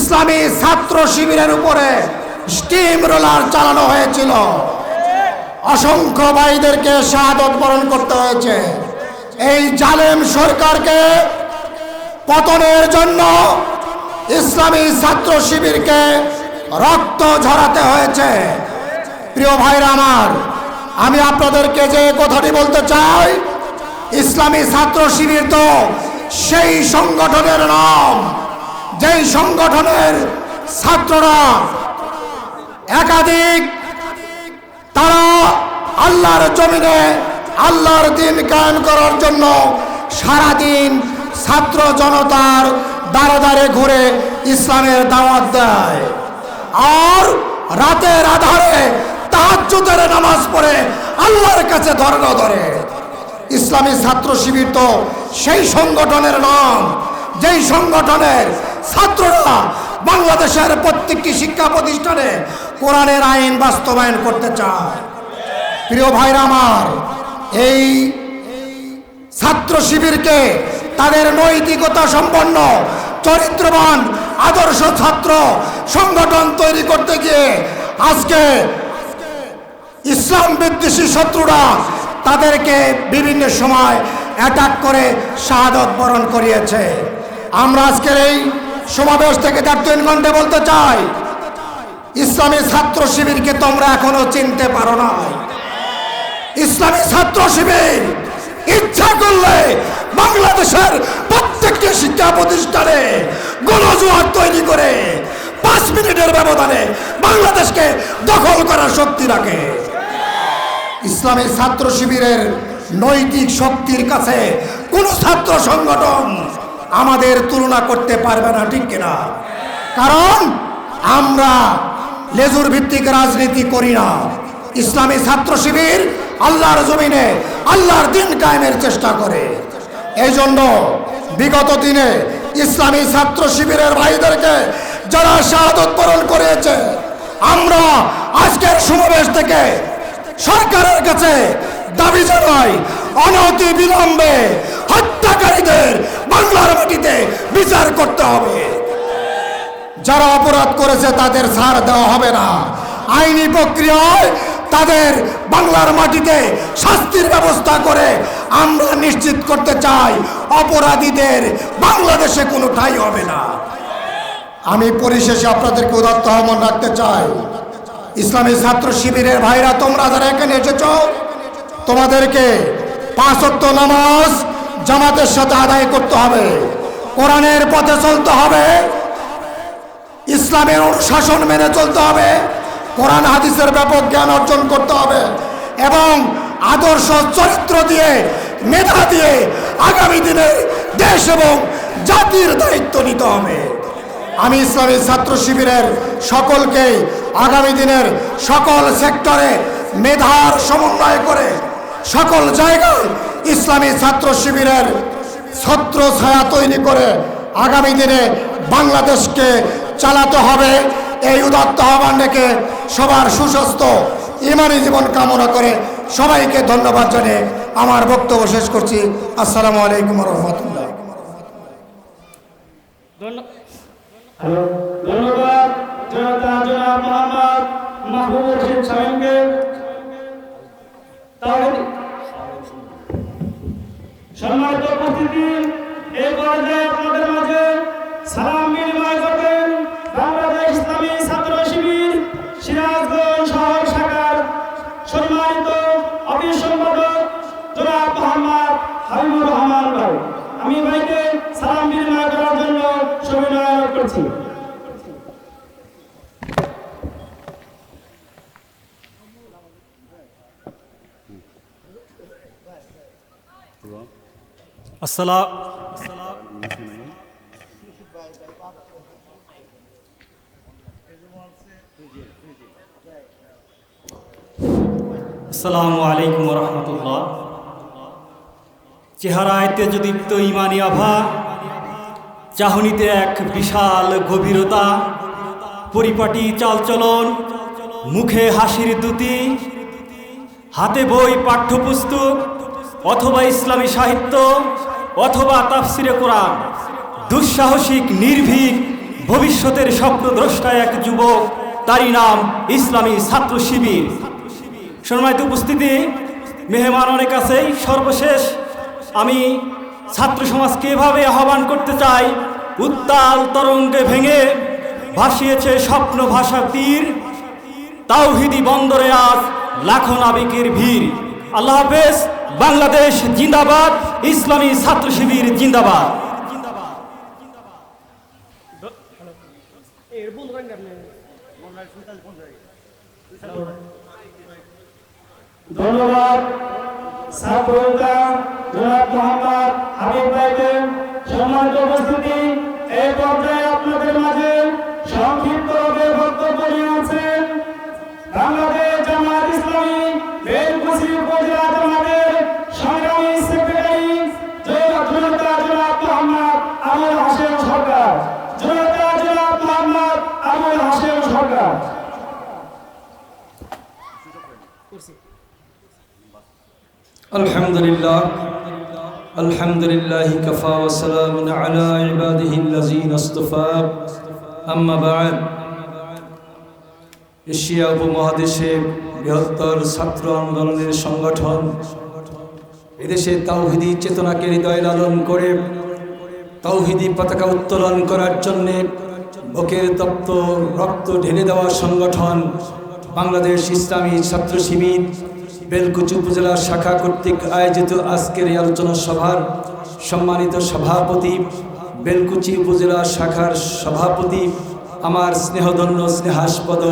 ইসলামী ছাত্র শিবিরের উপরে স্টিম রোলার চালানো হয়েছিল। অসংখ্য ভাইদেরকে শাহাদত বরণ করতে হয়েছে। এই জালেম সরকারকে পতনের জন্য ইসলামী ছাত্র শিবিরকে রক্ত ঝরাতে হয়েছে। প্রিয় ভাইরা আমার, আমি আপনাদেরকে যে কথাটি বলতে চাই, ইসলামী ছাত্র শিবির তো সেই সংগঠনের নাম যেই সংগঠনের ছাত্ররা একাধিক তারা আল্লাহর জমিনে আল্লাহর দ্বীন কায়েম করার জন্য সারাদিন ছাত্র জনতার দ্বারে দ্বারে ঘুরে ইসলামের দাওয়াত দেয়, আর রাতের আধারে তাহাজ্জুদের নামাজ পড়ে আল্লাহর কাছে ধর্ণা ধরে। ইসলামী ছাত্র শিবির তো সেই সংগঠনের নাম যেই সংগঠনের ছাত্ররা বাংলাদেশের প্রত্যেকটি শিক্ষা প্রতিষ্ঠানে কোরআনের আইন বাস্তবায়ন করতে চায়। প্রিয় ভাইরা আমার, এই ছাত্র শিবিরকে তাদের নৈতিকতা সম্পন্ন চরিত্রবান আদর্শ ছাত্র সংগঠন তৈরি করতে গিয়ে আজকে ইসলাম বিদ্বেষী শত্রুরা তাদেরকে বিভিন্ন সময় অ্যাটাক করে শাহাদত বরণ করিয়েছে। আমরা আজকের এই সমাবেশ থেকে দায়িত্বহীন কণ্ঠে বলতে চাই, ইসলামী ছাত্র শিবিরকে তোমরা এখনো চিনতে পারো না। ইসলামী ছাত্র শিবির ইচ্ছা করলে বাংলাদেশের প্রত্যেকটি শিক্ষা প্রতিষ্ঠানে গণজোয়ার তৈরি করে 5 মিনিটের ব্যবধানে বাংলাদেশকে দখল করার শক্তি রাখে। ইসলামী ছাত্র শিবিরের নৈতিক শক্তির কাছে কোন ছাত্র সংগঠন আমাদের তুলনা করতে পারবে না, ঠিক কিনা? কারণ আমরা লেজুর ভিত্তিক রাজনীতি করি না। ইসলামী ছাত্র শিবির আল্লাহর জমিনে আল্লাহর দ্বীন কায়েমের চেষ্টা করে। এই জন্য বিগত দিনে ইসলামী ছাত্র শিবিরের ভাইদেরকে যারা শাহাদত বরণ করেছে, আমরা আজকের সমাবেশ থেকে সরকারের কাছে দাবি জানাই, অনতি বিলম্বে হত্যাকারীদের বাংলার মাটিতে বিচার করতে হবে। যারা অপরাধ করেছে তাদের ছাড় দেওয়া হবে না। আইনি প্রক্রিয়ায় তাদের বাংলার মাটিতে শাস্তির ব্যবস্থা করে আমরা নিশ্চিত করতে চাই অপরাধীদের বাংলাদেশে কোনো ঠাঁই হবে না। আমি পরিশেষে আপনাদেরকে উদাত্ত আহ্বান রাখতে চাই, ইসলামী ছাত্র শিবিরের ভাইরা, তোমরা যারা এখানে এসেছ, তোমাদেরকে 5 ওয়াক্ত নামাজ জামাতের সাথে আদায় করতে হবে, কোরআনের পথে চলতে হবে, ইসলামের অনুশাসন মেনে চলতে হবে, কোরআন হাদিসের ব্যাপক জ্ঞান অর্জন করতে হবে এবং আদর্শ চরিত্র দিয়ে, মেধা দিয়ে আগামী দিনে দেশ এবং জাতির দায়িত্ব নিতে হবে। আমি ইসলামী ছাত্র শিবিরের সকলকে আগামী দিনের সকল সেক্টরে মেধার সমন্বয় করে সকল জায়গায় ইসলামী ছাত্র শিবিরের ছত্র ছায়া তৈরি করে আগামী দিনে বাংলাদেশকে চালাতে হবে, এই উদাত্ত আহ্বান রেখে সবার সুস্বাস্থ্য ইমানি জীবন কামনা করে সবাইকে ধন্যবাদ জানিয়ে আমার বক্তব্য শেষ করছি। আসসালামু আলাইকুম ওয়া রাহমাতুল্লাহ। ধন্যবাদ জনাব মোহাম্মদ মাহবুব রশিদ শামীমকে। সম্মানিত উপস্থিতি, এই পর্যায়ে আপনাদের মাঝে সালাম বিনিময় করবেন বাংলাদেশ ইসলামী ছাত্র শিবির সিরাজগঞ্জ শহর শাখার সম্মানিত অফিস সম্পাদক জনাব মোহাম্মদ হাবিবুর রহমান ভাই। আমি ভাইকে সালাম বিনিময় করার জন্য সবিনয় অনুরোধ করছি। আসসালামু আলাইকুম ওয়া রাহমাতুল্লাহ। চেহারায় তেজদীপ্ত ইমানি আভা, চাহনিতে এক বিশাল গভীরতা, পরিপাটি চালচলন, মুখে হাসির দ্যুতি, হাতে বই পাঠ্যপুস্তক অথবা ইসলামী সাহিত্য অথবা তাফসিরে কোরআন, দুঃসাহসিক নির্ভীক ভবিষ্যতের স্বপ্নদ্রষ্টা এক যুবক, তারই নাম ইসলামী ছাত্র শিবির। সম্মানিত উপস্থিতি, মেহমান অনেক আছেই। সর্বশেষ আমি ছাত্র সমাজকে এভাবে আহ্বান করতে চাই, উত্তাল তরঙ্গে ভেঙে ভাসিয়েছে স্বপ্ন ভাষা তীর, তাওহিদি বন্দরে আজ লাখো নাবিকের ভিড়। আল্লাহ হাফেজ। বাংলাদেশ জিন্দাবাদ, ইসলামী ছাত্র শিবির জিন্দাবাদ। ধন্যবাদ ছাত্রনেতা জনাব মোহাম্মদ হাবিব ভাইকে। সম্মানিত উপস্থিতি, এই পর্যায়ে আপনাদের মাঝে সংক্ষিপ্তভাবে বক্তব্য নিয়ে আছেন বাংলাদেশ জামাত ইসলামী বেলকুচি উপজেলা জামাতের সংগ্রামী সেক্রেটারি জনতা জনাব মোহাম্মদ আবুল হাশেম সরকার। জনতা জনাব মোহাম্মদ আবুল হাশেম সরকার। আলহামদুলিল্লাহ আলহামদুলিল্লাহি কাফা ওয়া সালামুন আলা ইবাদিহিল্লাযীনা ইসতাফা, আম্মা বা'দ। এশিয়া উপমহাদেশে বৃহত্তর ছাত্র আন্দোলনের সংগঠন এদেশে তাওহীদি চেতনাকে হৃদয়ে লালন করে তাওহীদি পতাকা উত্তোলন করার জন্যে বুকের তপ্ত রক্ত ঢেলে দেওয়া সংগঠন বাংলাদেশ ইসলামী ছাত্র শিবির বেলকুচি উপজেলা শাখা কর্তৃক আয়োজিত আজকের এই আলোচনা সভার সম্মানিত সভাপতি, বেলকুচি উপজেলা শাখার সভাপতি আমার স্নেহধন্য স্নেহাস্পদ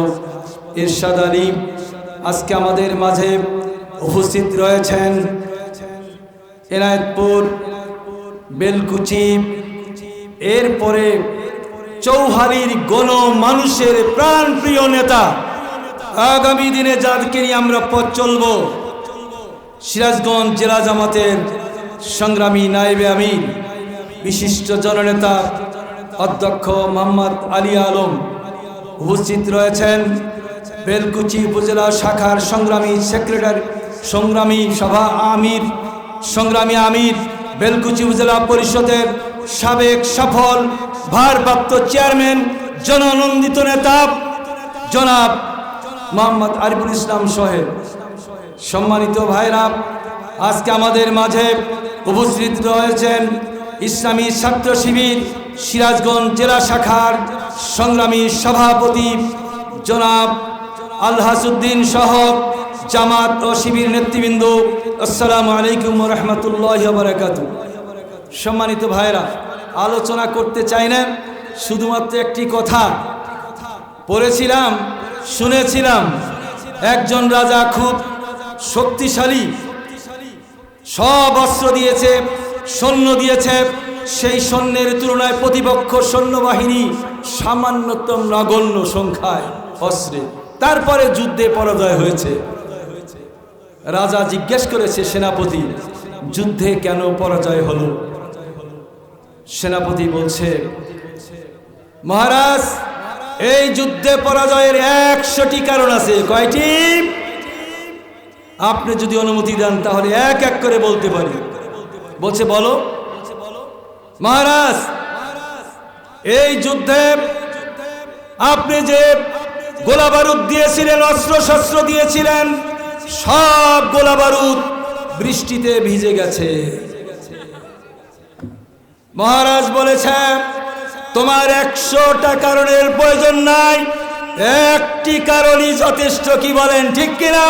ইরশাদ আলী, আজকে আমাদের মাঝে উপস্থিত রয়েছেন এনায়েতপুর, বেলকুচি, এরপরে চৌহালির গণ মানুষের প্রাণপ্রিয় নেতা, আগামী দিনে যাদেরকে নিয়ে আমরা পথ চলব, সিরাজগঞ্জ জেলা জামাতের সংগ্রামী নায়েবে আমির, বিশিষ্ট জননেতা অধ্যক্ষ মোহাম্মদ আলী আলম। উপস্থিত রয়েছেন বেলকুচি উপজেলা শাখার সংগ্রামী সেক্রেটারি, সংগ্রামী আমির, বেলকুচি উপজেলা পরিষদের সাবেক সফল ভারপ্রাপ্ত চেয়ারম্যান, জননন্দিত নেতা জনাব মোহাম্মদ আরিফুল ইসলাম সোহেল। সম্মানিত ভাইরা, আজকে আমাদের মাঝে উপস্থিত রয়েছেন ইসলামী ছাত্র শিবির সিরাজগঞ্জ জেলা শাখার সংগ্রামী সভাপতি জনাব আলহাসউদ্দিন সহ জামাত ও শিবির নেতৃবৃন্দ। আসসালামু আলাইকুম ওয়া রাহমাতুল্লাহি ওয়া বারাকাতুহু। সম্মানিত ভাইরা, আলোচনা করতে চাই না, শুধুমাত্র একটি কথা পড়েছিলাম, শুনেছিলাম, একজন রাজা খুব শক্তিশালী, সব অস্ত্র দিয়েছে, সৈন্য দিয়েছে, সেই সৈন্যের তুলনায় প্রতিপক্ষ সৈন্যবাহিনী সামান্যতম নগণ্য সংখ্যায় অস্ত্রে, তারপরে যুদ্ধে পরাজয় হয়েছে। রাজা জিজ্ঞেস করেছে সেনাপতি, যুদ্ধে কেন পরাজয় হলো? সেনাপতি বলছে, মহারাজ, এই যুদ্ধে পরাজয়ের 100টি কারণ আছে। কয়টি? আপনি যদি অনুমতি দেন তাহলে এক এক করে বলতে পারি। বলছে, বলো। মহারাজ, এই যুদ্ধে আপনি যে গোলা বারুদ দিয়েছিলেন, অস্ত্র শস্ত্র দিয়েছিলেন, সব গোলা বারুদ বৃষ্টিতে ভিজে গেছে। মহারাজ বলেছে, তোমার 100টা কারণের প্রয়োজন নাই, একটি কারণই যথেষ্ট। কি বলেন, ঠিক কিনা?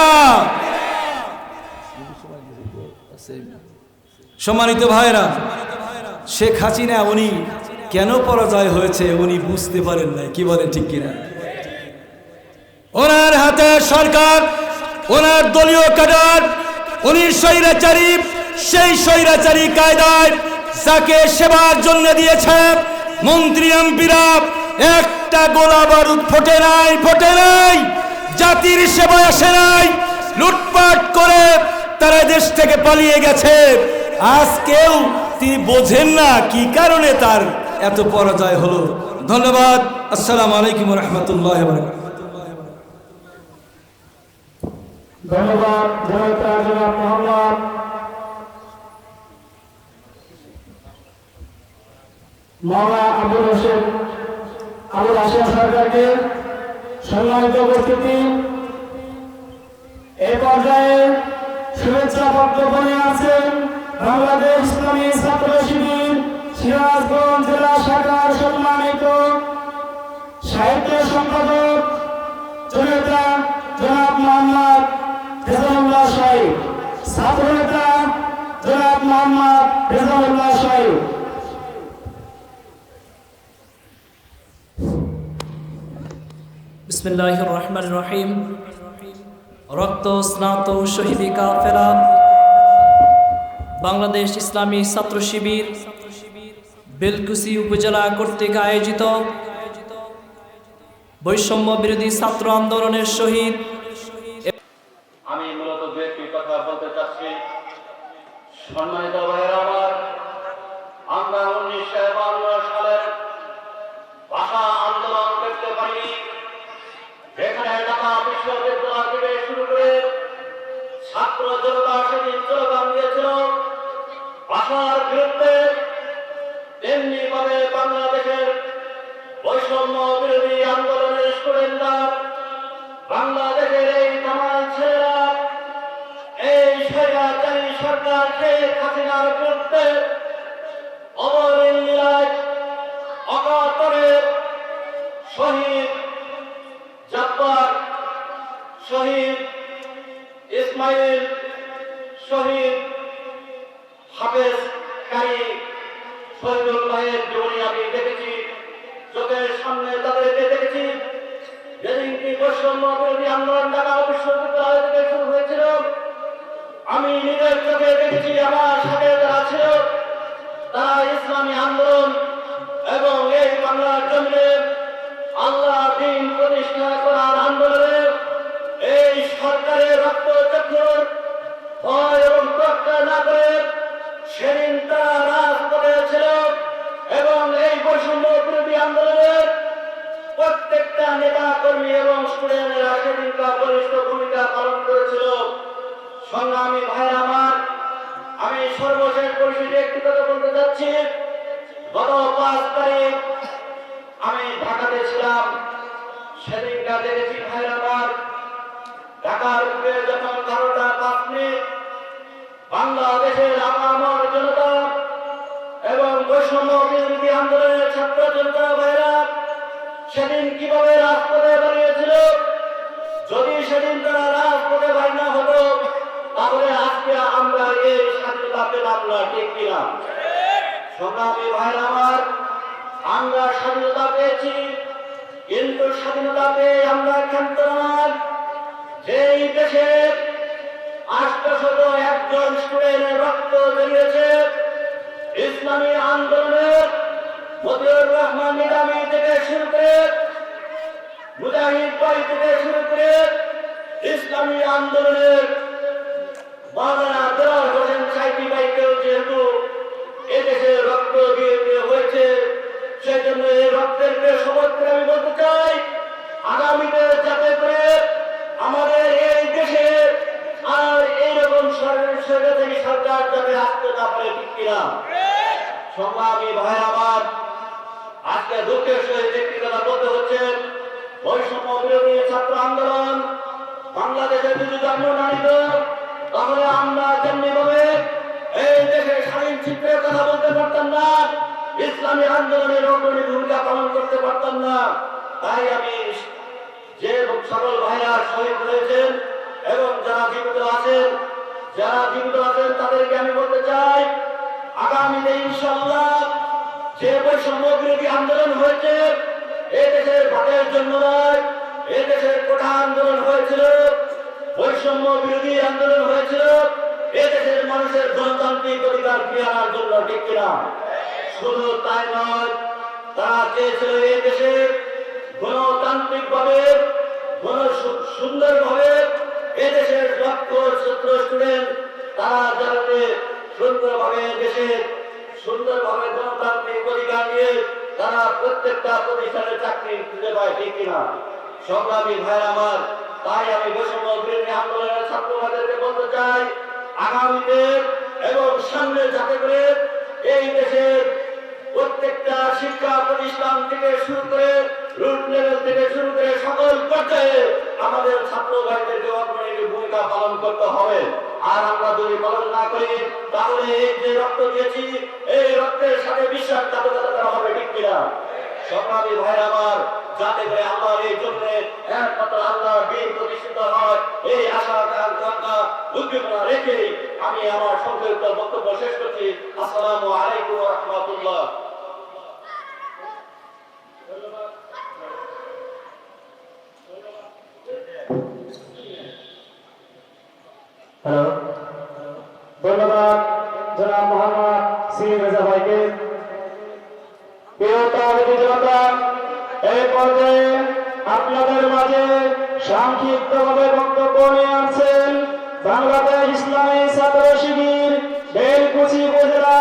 সম্মানিত ভাইরা, শেখ হাসিনা উনি কেন পরাজয় হয়েছে উনি বুঝতে পারেন নাই। কি বলেন, ঠিক কিনা? ওনার হাতে সরকার, ওনার দলীয় ক্যাডার, উনি স্বৈরাচারী, সেই স্বৈরাচারী কায়দায় যাকে সেবার জন্য দিয়েছে মন্ত্রী এমপিরা, একটা গোলা বারুদ ফোটে নাই, জাতির সেবায় আসে নাই, লুটপাট করে তারা দেশ থেকে পালিয়ে গেছে। আজকেও তিনি বোঝেন না কি কারণে তার এত পরাজয় হলো। ধন্যবাদ। আসসালামু আলাইকুম ওয়া রাহমাতুল্লাহি ওয়া বারাকাতুহু। ধন্যবাদ জনতা জনাব মোহাম্মদ মাওলানা আবুল হোসেন আবুল হাশেম সরকারকে। সম্মানিত উপস্থিতি, এই পর্যায়ে শুভেচ্ছা বক্তব্য নিয়ে আছেন বাংলাদেশ ইসলামী ছাত্র শিবির সিরাজগঞ্জ জেলা শাখার সম্মানিত সাহিত্য সম্পাদক জননেতা জনাব মোহাম্মদ রেজাউল্লাহ সাহেব, ছাত্র নেতা জনাব মোহাম্মদ রেজাউল্লাহ সাহেব। বিসমিল্লাহির রহমানির রহিম। রক্ত স্নাত শহীদি কাফেলা বাংলাদেশ ইসলামী ছাত্র শিবির বেলকুচি উপজেলা কর্তৃক আয়োজিত বৈষম্য বিরোধী ছাত্র আন্দোলনের শহীদ। আমি মূলত দু একটি কথা বলতে চাচ্ছি। সম্মানিত ভাইয়েরা আমার, আমরা 1952 সালের ভাষা আন্দোলন করতে পারি, যেখানে ঢাকা বিশ্ববিদ্যালয় থেকে শুরু করে ছাত্র জনতা সেদিন স্লোগান দিয়েছিল ভাষার বিরুদ্ধে। তেমনি ভাবে বাংলাদেশের বৈষম্য বিরোধী আন্দোলনের স্টুডেন্টরা, বাংলাদেশের এই তামাল ছেলেরা এই স্বৈরাচারী সরকার শেখ হাসিনার বিরুদ্ধে অবলীলায় অকাতরে শহীদ জব্বার, শহীদ ইসমাইল, শহীদ হাফেজ কারি, শহীদুল ভাইয়ের জীবনী আমি দেখেছি, চোখের সামনে তাদেরকে দেখেছি। যেদিনটি বৈষম্য বিরোধী আন্দোলন ঢাকা বিশ্ববিদ্যালয় থেকে শুরু হয়েছিল, আমি নিজের চোখে দেখেছি। আমার সাথে যারা ছিল তারা ইসলামী আন্দোলন এবং এই বাংলার জমিনে আল্লাহ দ্বীন প্রতিষ্ঠা করার আন্দোলনে এই সরকারের রক্তচক্ষুর ভয় এবং প্রত্যয় না করে সেদিন তারা রাজপথে ছিল এবং এই বৈষম্য বিরোধী আন্দোলনের প্রত্যেকটা নেতা কর্মী এবং স্টুডেন্টরা সেদিনকার বলিষ্ঠ ভূমিকা পালন করেছিল। সংগ্রামী ভাইরা আমার, আমি সর্বশেষ পরিস্থিতি একটি কথা বলতে চাচ্ছি। গত 5 তারিখ আমি ঢাকাতে ছিলাম। সেদিনকার দেখেছি ভাইরা আমার, ঢাকার উপরে যখন 12টা 5 মিনিট বাংলাদেশের আপামর জনতা এবং বৈষম্য বিরোধী আন্দোলনের ছাত্র জনতা ভাইরা সেদিন কিভাবে রাজপথে দাঁড়িয়েছিল। যদি সেদিন তারা রাজপথে বাইর না হতো, তাহলে আজকে আমরা এই স্বাধীনতা পেলাম না, ঠিক কিনা? সংগ্রামী ভাইরা আমার, আমরা স্বাধীনতা পেয়েছি, কিন্তু স্বাধীনতা পেয়ে আমরা ক্ষান্ত নয়। যেই দেশে 801 স্টুডেন্টের রক্ত ঝরিয়েছে, ইসলামী আন্দোলনের মতিউর রহমান নিজামী থেকে শুরু করে মুজাহিদ ভাই থেকে শুরু করে ইসলামী আন্দোলনের মাওলানা দেওয়ার হোসেন সাইদি ভাইকেও যেহেতু এদেশে রক্ত দিয়ে হয়েছে, সেই জন্য এই রক্তের শপথ করে আমি বলতে চাই, আগামীতে যাতে করে আমাদের এই দেশে আর এইরকম স্বৈরাচারী সরকার যাতে আসতে না পারে, ঠিক কিনা? সংগ্রামী ভাই আমার, আজকে দুঃখের সহিত একটি কথা বলতে হচ্ছে, বৈষম্য বিরোধী ছাত্র আন্দোলন বাংলাদেশে যদি জন্ম না নিত, তাহলে আমরা যেমনি ভাবে এই দেশে স্বাধীন চিত্রের কথা বলতে পারতাম না, ইসলামী আন্দোলনের অগ্রণী ভূমিকা পালন করতে পারতাম না। তাই আমি যে সকল ভাইরা শহীদ হয়েছেন এবং যারা জীবিত আছেন তাদেরকে আমি বলতে চাই, আগামীতে ইনশাআল্লাহ যে বৈষম্য বিরোধী আন্দোলন হয়েছে, এই দেশের ভাতের জন্য নয়, এই দেশের কোঠা আন্দোলন হয়েছিল, বৈষম্য বিরোধী আন্দোলন হয়েছিল এই দেশের মানুষের গণতান্ত্রিক অধিকার ফিরিয়ে আনার জন্য, ঠিক কিনা? শুধু তাই নয়, তারা চেয়েছিল এই দেশে গণতান্ত্রিক ভাবে সুন্দর ভাবে এদেশের লক্ষ ছাত্র স্টুডেন্ট তারা যাতে সুন্দরভাবে দেশের সুন্দরভাবে গণতান্ত্রিক অধিকার নিয়ে তারা প্রত্যেকটা প্রতিষ্ঠানে চাকরি খুঁজে পায়, ঠিক কিনা? সংগ্রামী ভাইরা আমার, তাই আমি বৈষম্য বিরোধী আন্দোলনের ছাত্রদেরকে বলতে চাই, আগামীতে এবং সামনে যাতে করে এই দেশের প্রত্যেকটা শিক্ষা প্রতিষ্ঠান থেকে শুরু করে রুট লেভেল থেকে শুরু করে সকল পর্যায়ে আমাদের ছাত্র ভাইদেরকে অগ্রণী ভূমিকা পালন করতে হবে। আর আমরা যদি পালন না করি তাহলে এই যে রক্ত দিয়েছি এই রক্তের সাথে বিশ্বাসঘাতকতা করা হবে, ঠিক কিনা? সংগ্রামী ভাই আমার, যাতে করে আল্লাহর এই জন্য একমাত্র আল্লাহর দিন প্রতিষ্ঠিত হয় এই আশা আকাঙ্ক্ষা উদ্দীপনা রেখে আমি আমার সংক্ষিপ্ত বক্তব্য শেষ করছি। আসসালামু আলাইকুম ওয়া রাহমাতুল্লাহ। হ্যালো, ধন্যবাদ জনাব মোহাম্মদ সিলিম রেজা ভাইকে। প্রিয় তাওহীদি জনতা, এই পর্যায়ে আপনাদের মাঝে সংক্ষিপ্তভাবে বক্তব্য নিয়ে আসছেন বাংলাদেশ ইসলামী ছাত্র শিবির বেলকুচি উপজেলা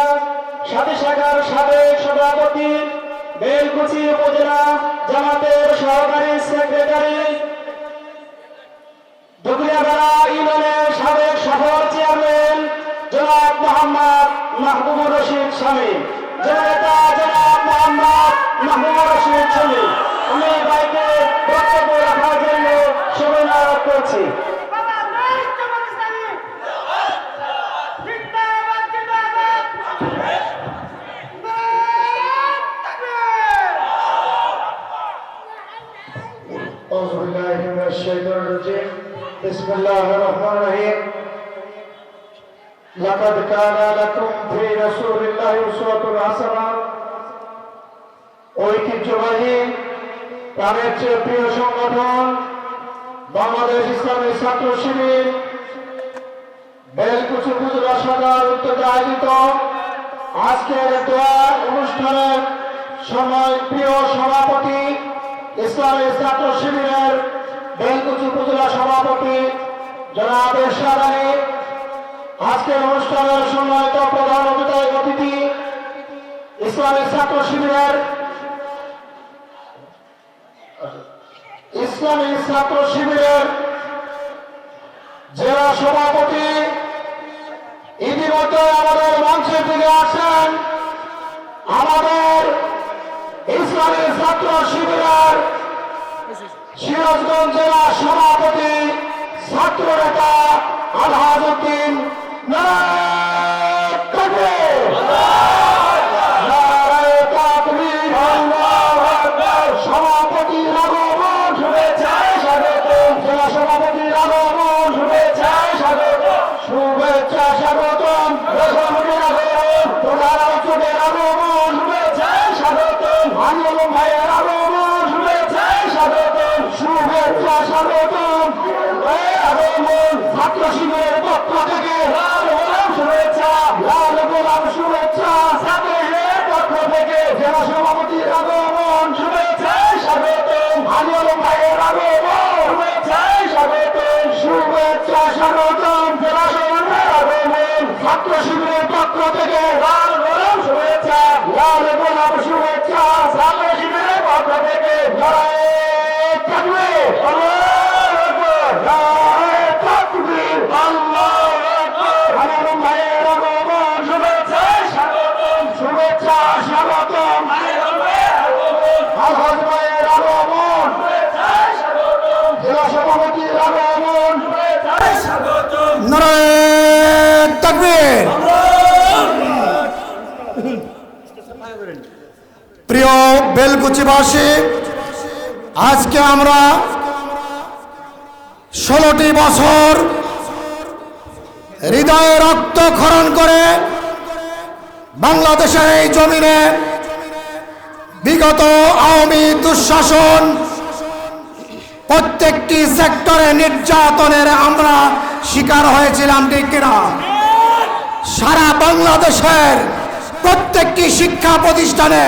সাথী শাখার সাবেক সভাপতি, বেলকুচি উপজেলা জামাতের সহকারী সেক্রেটারি, দুগলিয়াপাড়া ইউনিয়নের সাবেক সফল চেয়ারম্যান জনাব মোহাম্মদ মাহবুবুর রশিদ শামীম, জননেতা জনাব মোহাম্মদ মাহবুবুর রশিদ শামীম, আমি ভাইকে বক্তব্য রাখার জন্য সময় অনুরোধ করছি। أعوذ بالله من الشيطان الرجيم بسم الله الرحمن الرحيم لقد كان لكم في رسول الله أسوة حسنة ঐতিহ্যবাহী প্রাণের চেয়ে প্রিয় সংগঠন বাংলাদেশ ইসলামী ছাত্র শিবির বেলকুচি উপজেলা শাখার উদ্যোগে আয়োজিত আজকের দোয়া অনুষ্ঠানের সময় প্রিয় সভাপতি ইসলামী ছাত্র শিবিরের বেলকুচি উপজেলা সভাপতি জনাব এরশাদ আলী, আজকের অনুষ্ঠানের সম্মানিত প্রধান অতিথি ইসলামী ছাত্র শিবিরের জেলা সভাপতি, ইতিমধ্যে আমাদের মঞ্চের দিকে আসেন আমাদের ইসলামী ছাত্র শিবিরের সিরাজগঞ্জ জেলা সভাপতি ছাত্র নেতা আলহাজ উদ্দিন সভাপতি রাঘবন শুভেচ্ছায় স্বাগত, জেলা সভাপতি রাঘবন শুভেচ্ছায় স্বাগত, শুভেচ্ছা স্বাগতম সভাপতি রাঘবন, প্রধান আলোচকের আগমন শুভেচ্ছায় স্বাগতম, আনন্দ ভাইয়ের আগমন শুভেচ্ছায় স্বাগতম, শুভেচ্ছা স্বাগতম আগমন ছাত্র শিবিরের পক্ষ থেকে লাল গোলাপ শুভেচ্ছা, লাল গোলাপ শুভেচ্ছা ছাত্র শিবিরের পক্ষ থেকে জেলা সভাপতির আগমন শুভেচ্ছায় স্বাগতম, আনন্দ ভাইয়ের আগমন শুভেচ্ছায় স্বাগতম, শুভেচ্ছা স্বাগতম জেলা সভাপতির আগমন ছাত্র শিবিরের পক্ষ থেকে লাল গোলাপ শুভেচ্ছা, লাল গোলাপ শুভেচ্ছা ছাত্র শিবিরের পক্ষ থেকে লড়াই থাকবে শুভেচ্ছা স্বাগতম আলহাজ ভাইয়ের আগমন, জেলা সভাপতির আগমন, নারায়ে তাকবীর। প্রিয় বেলকুচিবাসী, আজকে আমরা 16টি বছর হৃদয়ে রক্তক্ষরণ করে বাংলাদেশের এই জমিনে বিগত আওয়ামী দুঃশাসন প্রত্যেকটি সেক্টরে নির্যাতনের আমরা শিকার হয়েছিলাম, ঠিক কিনা? সারা বাংলাদেশের প্রত্যেকটি শিক্ষা প্রতিষ্ঠানে